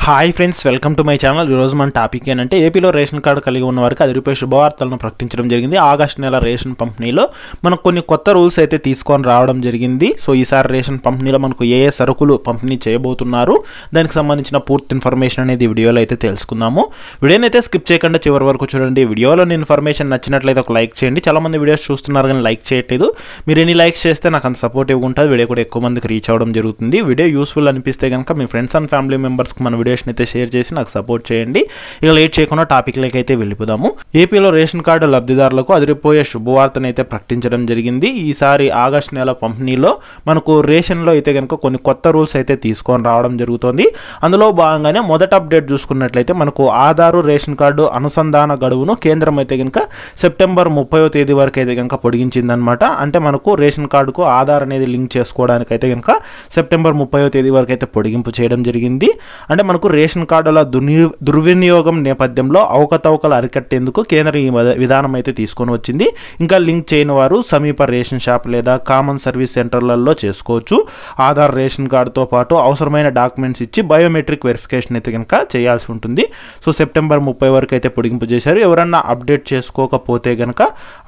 Hi friends, welcome to my channel. ఈరోజు మన topic ఏంటంటే ఏపీలో రేషన్ కార్డు కలిగి ఉన్న వారికి ₹10 శుభవార్తలను ప్రకటించడం జరిగింది. ఆగస్టు నెల రేషన్ పంపిణీలో మనకు కొన్ని కొత్త రూల్స్ అయితే తీసుకొని రావడం జరిగింది. సో ఈసారి రేషన్ పంపిణీలో మనకు ఏ సరుకులు పంపిణీ చేయబోతున్నారు, దానికి సంబంధించిన పూర్తి ఇన్ఫర్మేషన్ అనేది వీడియోలో అయితే తెలుసుకుందాము. వీడియోని అయితే స్కిప్ చేయకుండా చివరి వరకు చూడండి. వీడియోలోని ఇన్ఫర్మేషన్ నచ్చినట్లయితే ఒక లైక్ చేయండి. చాలామంది వీడియోస్ చూస్తున్నారు కానీ లైక్ చేయట్లేదు. మీరు ఎన్ని లైక్స్ చేస్తే నాకు అంత సపోర్టివ్గా ఉంటుంది, వీడియో కూడా ఎక్కువ మందికి రీచ్ అవ్వడం జరుగుతుంది. వీడియో యూస్ఫుల్ అనిపిస్తే కనుక మీ ఫ్రెండ్స్ అండ్ ఫ్యామిలీ మెంబర్స్కి మన వీడియోస్ని అయితే షేర్ చేసి నాకు సపోర్ట్ చేయండి. ఇక లేట్ చేయకుండా టాపిక్లోకి అయితే వెళ్ళిపోదాము. ఏపీలో రేషన్ కార్డు లబ్ధిదారులకు అదిరిపోయే శుభవార్తను అయితే ప్రకటించడం జరిగింది. ఈసారి ఆగస్టు నెల పంపిణీలో మనకు రేషన్లో అయితే కనుక కొన్ని కొత్త రూల్స్ అయితే తీసుకొని రావడం జరుగుతుంది. అందులో భాగంగానే మొదటి అప్డేట్ చూసుకున్నట్లయితే మనకు ఆధారు రేషన్ కార్డు అనుసంధాన గడువును కేంద్రం అయితే కనుక సెప్టెంబర్ 30వ తేదీ వరకు అయితే కనుక పొడిగించిందనమాట. అంటే మనకు రేషన్ కార్డుకు ఆధార్ అనేది లింక్ చేసుకోవడానికి అయితే కనుక సెప్టెంబర్ 30వ తేదీ వరకు అయితే పొడిగింపు చేయడం జరిగింది. అంటే మనకు రేషన్ కార్డుల దుర్వినియోగం నేపథ్యంలో అవకతవకలు అరికట్టేందుకు కేంద్రం ఈ విధానం అయితే తీసుకొని వచ్చింది. ఇంకా లింక్ చేయని వారు సమీప రేషన్ షాప్ లేదా కామన్ సర్వీస్ సెంటర్లలో చేసుకోవచ్చు. ఆధార్ రేషన్ కార్డుతో పాటు అవసరమైన డాక్యుమెంట్స్ ఇచ్చి బయోమెట్రిక్ వెరిఫికేషన్ అయితే కనుక చేయాల్సి ఉంటుంది. సో సెప్టెంబర్ 30 వరకు అయితే పొడిగింపు చేశారు. ఎవరన్నా అప్డేట్ చేసుకోకపోతే కనుక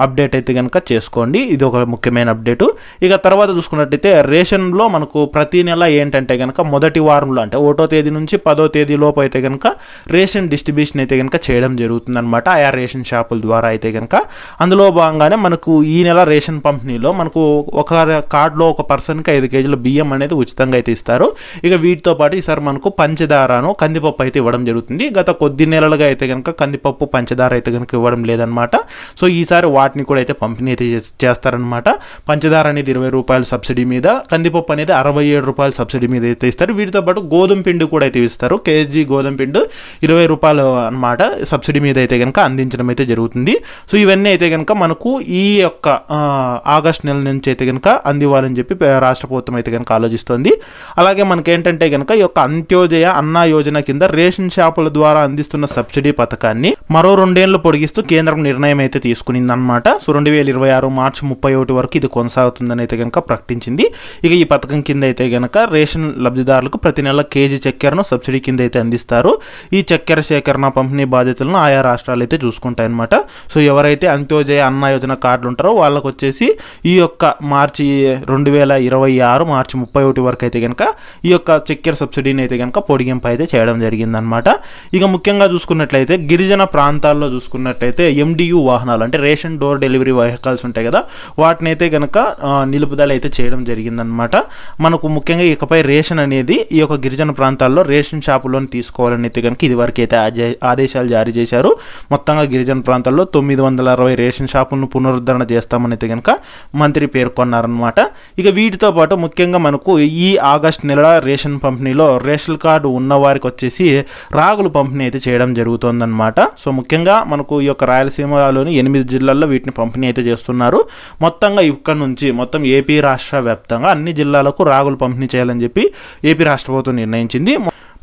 అప్డేట్ అయితే కనుక చేసుకోండి. ఇది ఒక ముఖ్యమైన అప్డేటు. ఇక తర్వాత చూసుకున్నట్టయితే రేషన్లో మనకు ప్రతి నెల ఏంటంటే కనుక మొదటి వారంలో అంటే 1వ తేదీ నుంచి 10వ తేదీ లోపు అయితే కనుక రేషన్ డిస్ట్రిబ్యూషన్ అయితే కనుక చేయడం జరుగుతుంది అనమాట. ఆయా రేషన్ షాపుల ద్వారా అయితే కనుక అందులో భాగంగానే మనకు ఈ నెల రేషన్ పంపిణీలో మనకు ఒక కార్డులో ఒక పర్సన్కి 5 కేజీల బియ్యం అనేది ఉచితంగా అయితే ఇస్తారు. ఇక వీటితో పాటు ఈసారి మనకు పంచదారను కందిపప్పు అయితే ఇవ్వడం జరుగుతుంది. గత కొద్ది నెలలుగా అయితే కనుక కందిపప్పు పంచదార అయితే కనుక ఇవ్వడం లేదనమాట. సో ఈసారి వాటిని కూడా అయితే పంపిణీ అయితే చేస్తారనమాట. పంచదార అనేది ₹20 సబ్సిడీ మీద, కందిపప్పు అనేది ₹67 సబ్సిడీ మీద అయితే ఇస్తారు. వీటితో పాటు గోధుమ పిండి కూడా అయితే ఇస్తారు. కేజీ గోధుమ పిండి ₹20 అనమాట సబ్సిడీ మీద అయితే కనుక అందించడం అయితే జరుగుతుంది. సో ఇవన్నీ అయితే కనుక మనకు ఈ యొక్క ఆగస్ట్ నెల నుంచి అయితే కనుక అందివ్వాలని చెప్పి రాష్ట్ర ప్రభుత్వం అయితే కనుక ఆలోచిస్తుంది. అలాగే మనకేంటంటే కనుక ఈ యొక్క అంత్యోదయ అన్న యోజన కింద రేషన్ షాపుల ద్వారా అందిస్తున్న సబ్సిడీ పథకాన్ని మరో 2 ఏళ్లు పొడిగిస్తూ కేంద్రం నిర్ణయం అయితే తీసుకునింది అనమాట. సో 2026 మార్చి 31 వరకు ఇది కొనసాగుతుందని అయితే కనుక ప్రకటించింది. ఇక ఈ పథకం కింద అయితే కనుక రేషన్ లబ్ధిదారులకు ప్రతి నెల కేజీ చక్కెరను సబ్సిడీ కింద అయితే అందిస్తారు. ఈ చక్కెర సేకరణ పంపిణీ బాధ్యతలను ఆయా రాష్ట్రాలు అయితే చూసుకుంటాయన్నమాట. సో ఎవరైతే అంత్యోదయ అన్న యోజన కార్డులు ఉంటారో వాళ్ళకు వచ్చేసి ఈ యొక్క మార్చి 2026 మార్చి 31 వరకు అయితే కనుక ఈ యొక్క చక్కెర సబ్సిడీని అయితే కనుక పొడిగింపు అయితే చేయడం జరిగిందనమాట. ఇక ముఖ్యంగా చూసుకున్నట్లయితే గిరిజన ప్రాంతాల్లో చూసుకున్నట్లయితే MDU వాహనాలు అంటే రేషన్ డోర్ డెలివరీ వెహికల్స్ ఉంటాయి కదా, వాటిని అయితే కనుక నిలుపుదల అయితే చేయడం జరిగిందనమాట. మనకు ముఖ్యంగా ఇకపై రేషన్ అనేది ఈ యొక్క గిరిజన ప్రాంతాల్లో రేషన్ షాపులోని తీసుకోవాలని అయితే కనుక ఇది వరకు అయితే ఆదేశాలు జారీ చేశారు. మొత్తంగా గిరిజన ప్రాంతాల్లో 960 రేషన్ షాపులను పునరుద్ధరణ చేస్తామని అయితే కనుక మంత్రి పేర్కొన్నారనమాట. ఇక వీటితో పాటు ముఖ్యంగా మనకు ఈ ఆగస్ట్ నెల రేషన్ పంపిణీలో రేషన్ కార్డు ఉన్న వారికి వచ్చేసి రాగులు పంపిణీ అయితే చేయడం జరుగుతుందన్నమాట. సో ముఖ్యంగా మనకు ఈ యొక్క రాయలసీమలోని 8 జిల్లాల్లో వీటిని పంపిణీ అయితే చేస్తున్నారు. మొత్తంగా ఇక్కడ నుంచి మొత్తం ఏపీ రాష్ట్ర వ్యాప్తంగా అన్ని జిల్లాలకు రాగులు పంపిణీ చేయాలని చెప్పి ఏపీ రాష్ట్ర ప్రభుత్వం నిర్ణయించింది.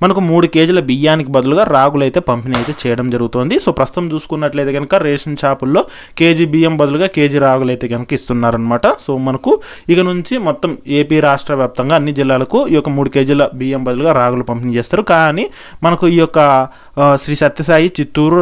మనకు 3 కేజీల బియ్యానికి బదులుగా రాగులు అయితే పంపిణీ అయితే చేయడం జరుగుతుంది. సో ప్రస్తుతం చూసుకున్నట్లయితే కనుక రేషన్ షాపుల్లో కేజీ బియ్యం బదులుగా కేజీ రాగులు అయితే కనుక ఇస్తున్నారనమాట. సో మనకు ఇక నుంచి మొత్తం ఏపీ రాష్ట్ర వ్యాప్తంగా అన్ని జిల్లాలకు ఈ యొక్క 3 కేజీల బియ్యం బదులుగా రాగులు పంపిణీ చేస్తారు. కానీ మనకు ఈ యొక్క శ్రీ సత్యసాయి, చిత్తూరు,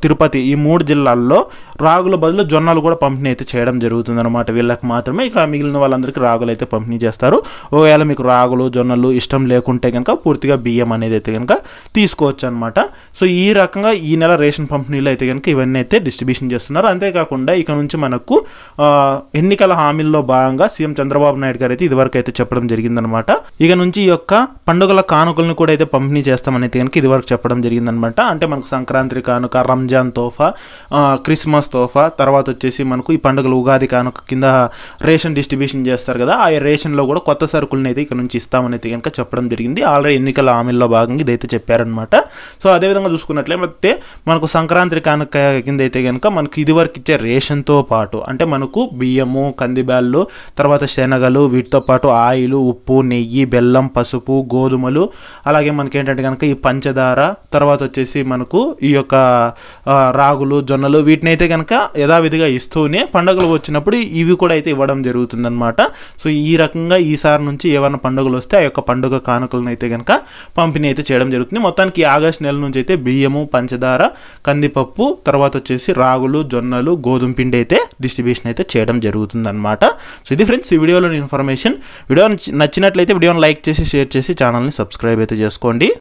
తిరుపతి ఈ 3 జిల్లాల్లో రాగుల బదులు జొన్నలు కూడా పంపిణీ అయితే చేయడం జరుగుతుంది అనమాట. వీళ్ళకి మాత్రమే, ఇక మిగిలిన వాళ్ళందరికీ రాగులు అయితే పంపిణీ చేస్తారు. ఒకవేళ మీకు రాగులు జొన్నలు ఇష్టం లేకుంటే కనుక పూర్తిగా బియ్యం అనేది అయితే కనుక తీసుకోవచ్చు అనమాట. సో ఈ రకంగా ఈ నెల రేషన్ పంపిణీలో అయితే కనుక ఇవన్నీ అయితే డిస్ట్రిబ్యూషన్ చేస్తున్నారు. అంతేకాకుండా ఇక నుంచి మనకు ఎన్నికల హామీల్లో భాగంగా సీఎం చంద్రబాబు నాయుడు గారు అయితే ఇదివరకు అయితే చెప్పడం జరిగిందనమాట. ఇక నుంచి ఈ యొక్క పండుగల కానుకలను కూడా అయితే పంపిణీ చేస్తామని అయితే కనుక ఇదివరకు చెప్పడం జరిగిందనమాట. అంటే మనకు సంక్రాంతి కానుక, రంజాన్ తోఫా, క్రిస్మస్ తోఫా, తర్వాత వచ్చేసి మనకు ఈ పండుగలు ఉగాది కానుక కింద రేషన్ డిస్ట్రిబ్యూషన్ చేస్తారు కదా, ఆ రేషన్లో కూడా కొత్త సరుకులను అయితే ఇక్కడ నుంచి ఇస్తామని అయితే కనుక చెప్పడం జరిగింది. ఆల్రెడీ ఎన్నికల హామీల్లో భాగంగా ఇదైతే చెప్పారనమాట. సో అదేవిధంగా చూసుకున్నట్లయితే మనకు సంక్రాంతి కానుక కింద అయితే కనుక మనకు ఇదివరకు ఇచ్చే రేషన్తో పాటు అంటే మనకు బియ్యము, కందిబ్యాళ్ళు, తర్వాత శనగలు, వీటితో పాటు ఆయిల్, ఉప్పు, నెయ్యి, బెల్లం, పసుపు, గోధుమలు, అలాగే మనకి ఏంటంటే కనుక ఈ పంచదార, తర్వాత వచ్చేసి మనకు ఈ యొక్క రాగులు జొన్నలు వీటిని అయితే కనుక యథావిధిగా ఇస్తూనే పండుగలు వచ్చినప్పుడు ఇవి కూడా అయితే ఇవ్వడం జరుగుతుందన్నమాట. సో ఈ రకంగా ఈసారి నుంచి ఏమైనా పండుగలు వస్తే ఆ యొక్క పండుగ కానుకలను అయితే కనుక పంపిణీ అయితే చేయడం జరుగుతుంది. మొత్తానికి ఆగస్టు నెల నుంచి అయితే బియ్యము, పంచదార, కందిపప్పు, తర్వాత వచ్చేసి రాగులు, జొన్నలు, గోధుమ పిండి అయితే డిస్ట్రిబ్యూషన్ అయితే చేయడం జరుగుతుందన్నమాట. సో ఇది ఫ్రెండ్స్ ఈ వీడియోలోని ఇన్ఫర్మేషన్. వీడియో నచ్చినట్లయితే వీడియోని లైక్ చేసి షేర్ చేసి ఛానల్ని సబ్స్క్రైబ్ అయితే చేసుకోండి.